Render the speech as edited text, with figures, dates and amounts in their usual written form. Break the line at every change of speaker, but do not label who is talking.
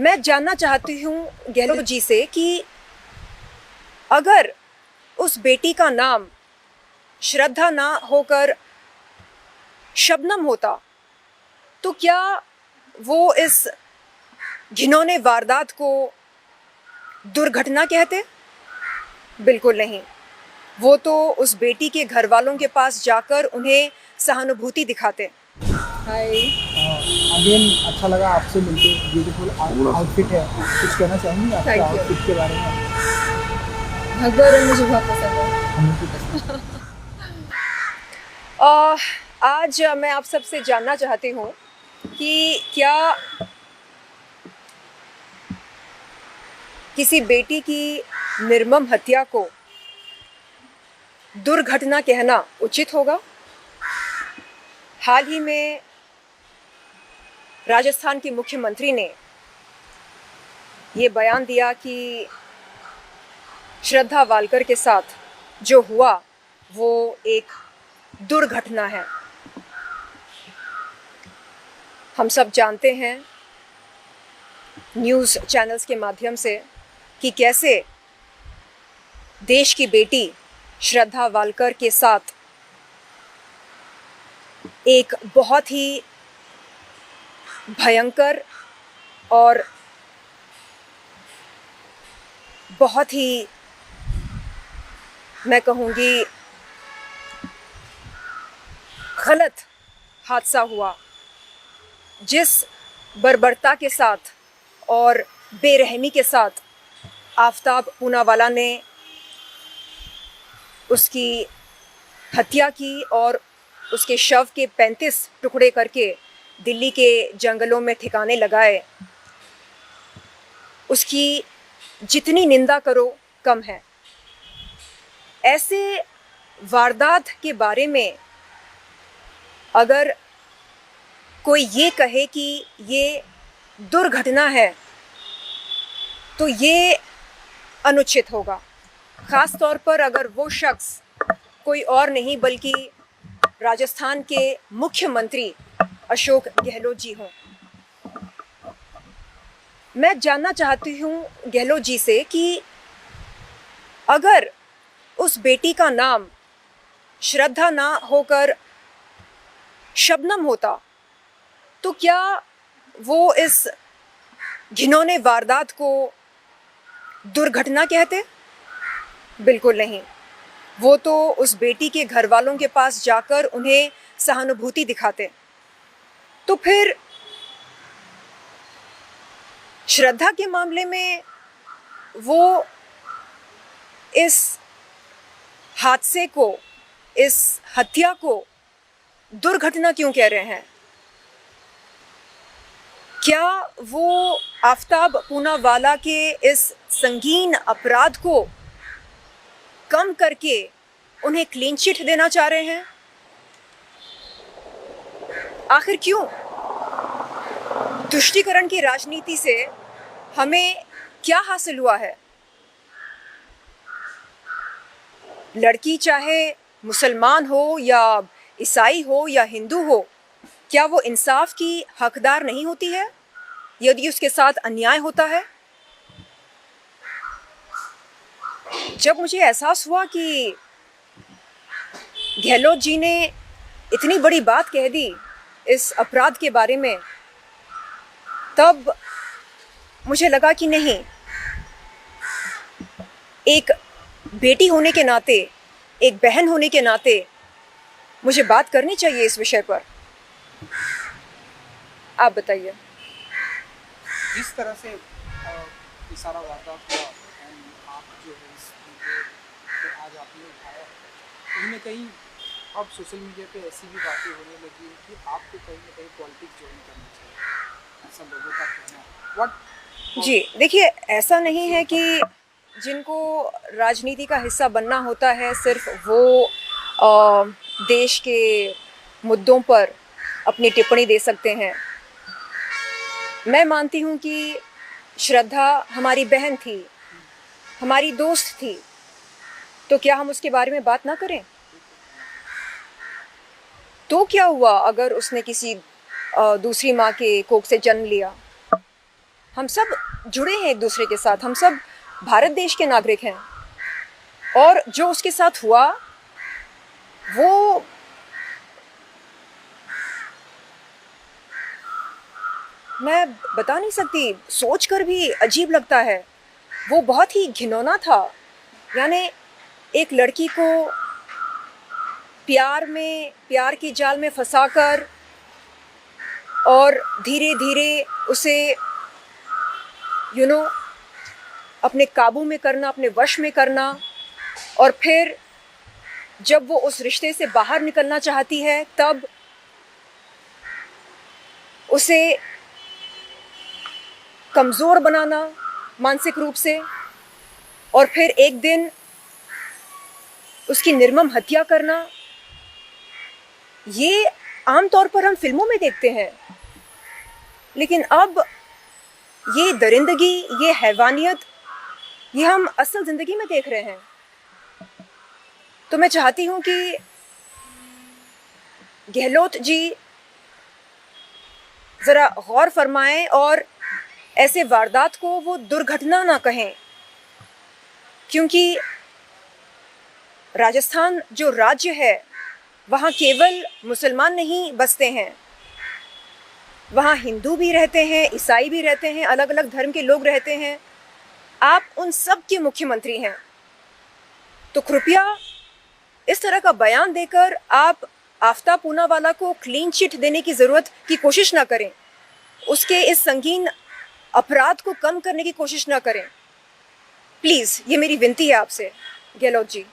मैं जानना चाहती हूँ गहलोत जी से कि अगर उस बेटी का नाम श्रद्धा ना होकर शबनम होता तो क्या वो इस घिनौने वारदात को दुर्घटना कहते? बिल्कुल नहीं। वो तो उस बेटी के घर वालों के पास जाकर उन्हें सहानुभूति दिखाते।
हाय। अगेन अच्छा लगा आपसे मिलके। ब्यूटीफुल आउटफिट है, कुछ कहना चाहेंगी आपके
Thank you.
आउटफिट के बारे में?
भगवा रंग मुझे बहुत पसंद है।
हमें भी पसंद
आज मैं आप सबसे जानना चाहती हूँ कि क्या किसी बेटी की निर्मम हत्या को दुर्घटना कहना उचित होगा? हाल ही में राजस्थान के मुख्यमंत्री ने ये बयान दिया कि श्रद्धा वालकर के साथ जो हुआ वो एक दुर्घटना है। हम सब जानते हैं न्यूज़ चैनल्स के माध्यम से कि कैसे देश की बेटी श्रद्धा वालकर के साथ एक बहुत ही भयंकर और बहुत ही, मैं कहूँगी, गलत हादसा हुआ। जिस बर्बरता के साथ और बेरहमी के साथ आफताब पूनावाला ने उसकी हत्या की और उसके शव के 35 टुकड़े करके दिल्ली के जंगलों में ठिकाने लगाए, उसकी जितनी निंदा करो कम है। ऐसे वारदात के बारे में अगर कोई ये कहे कि ये दुर्घटना है तो ये अनुचित होगा, ख़ास तौर पर अगर वो शख्स कोई और नहीं बल्कि राजस्थान के मुख्यमंत्री अशोक गहलोत जी हों। मैं जानना चाहती हूँ गहलोत जी से कि अगर उस बेटी का नाम श्रद्धा ना होकर शबनम होता तो क्या वो इस घिनौने वारदात को दुर्घटना कहते? बिल्कुल नहीं। वो तो उस बेटी के घर वालों के पास जाकर उन्हें सहानुभूति दिखाते। तो फिर श्रद्धा के मामले में वो इस हादसे को, इस हत्या को दुर्घटना क्यों कह रहे हैं? क्या वो आफताब पूनावाला के इस संगीन अपराध को कम करके उन्हें क्लीन चिट देना चाह रहे हैं? आखिर क्यों? तुष्टीकरण की राजनीति से हमें क्या हासिल हुआ है? लड़की चाहे मुसलमान हो या ईसाई हो या हिंदू हो, क्या वो इंसाफ की हकदार नहीं होती है यदि उसके साथ अन्याय होता है? जब मुझे एहसास हुआ कि गहलोत जी ने इतनी बड़ी बात कह दी इस अपराध के बारे में, तब मुझे लगा कि नहीं, एक बेटी होने के नाते, एक बहन होने के नाते मुझे बात करनी चाहिए इस विषय पर। आप बताइए।
जिस तरह से ये सारा वारदात हुआ एंड आप जो है इस मुद्दे को आज आपने उठाया, कहीं ना कहीं अब सोशल मीडिया पे ऐसी भी बातें होने लगी हैं कि आपको कहीं ना कहीं पॉलिटिक्स ज्वाइन करना चाहिए, ऐसा लोगों का कहना है। व्हाट?
जी देखिए, ऐसा नहीं है कि जिनको राजनीति का हिस्सा बनना होता है सिर्फ वो देश के मुद्दों पर अपनी टिप्पणी दे सकते हैं। मैं मानती हूँ कि श्रद्धा हमारी बहन थी, हमारी दोस्त थी, तो क्या हम उसके बारे में बात ना करें? तो क्या हुआ अगर उसने किसी दूसरी माँ के कोख से जन्म लिया? हम सब जुड़े हैं एक दूसरे के साथ, हम सब भारत देश के नागरिक हैं। और जो उसके साथ हुआ वो मैं बता नहीं सकती, सोचकर भी अजीब लगता है। वो बहुत ही घिनौना था। यानी एक लड़की को प्यार की जाल में फंसाकर और धीरे धीरे उसे अपने काबू में करना, अपने वश में करना, और फिर जब वो उस रिश्ते से बाहर निकलना चाहती है तब उसे कमज़ोर बनाना मानसिक रूप से, और फिर एक दिन उसकी निर्मम हत्या करना। ये आमतौर पर हम फिल्मों में देखते हैं, लेकिन अब ये दरिंदगी, ये हैवानियत, ये हम असल ज़िंदगी में देख रहे हैं। तो मैं चाहती हूँ कि गहलोत जी ज़रा गौर फरमाएं और ऐसे वारदात को वो दुर्घटना ना कहें, क्योंकि राजस्थान जो राज्य है वहाँ केवल मुसलमान नहीं बसते हैं, वहाँ हिंदू भी रहते हैं, ईसाई भी रहते हैं, अलग अलग धर्म के लोग रहते हैं। आप उन सब के मुख्यमंत्री हैं। तो कृपया इस तरह का बयान देकर आप आफ्ताब पूनावाला को क्लीन चिट देने की ज़रूरत की कोशिश ना करें, उसके इस संगीन अपराध को कम करने की कोशिश ना करें। प्लीज़, ये मेरी विनती है आपसे गहलोत जी।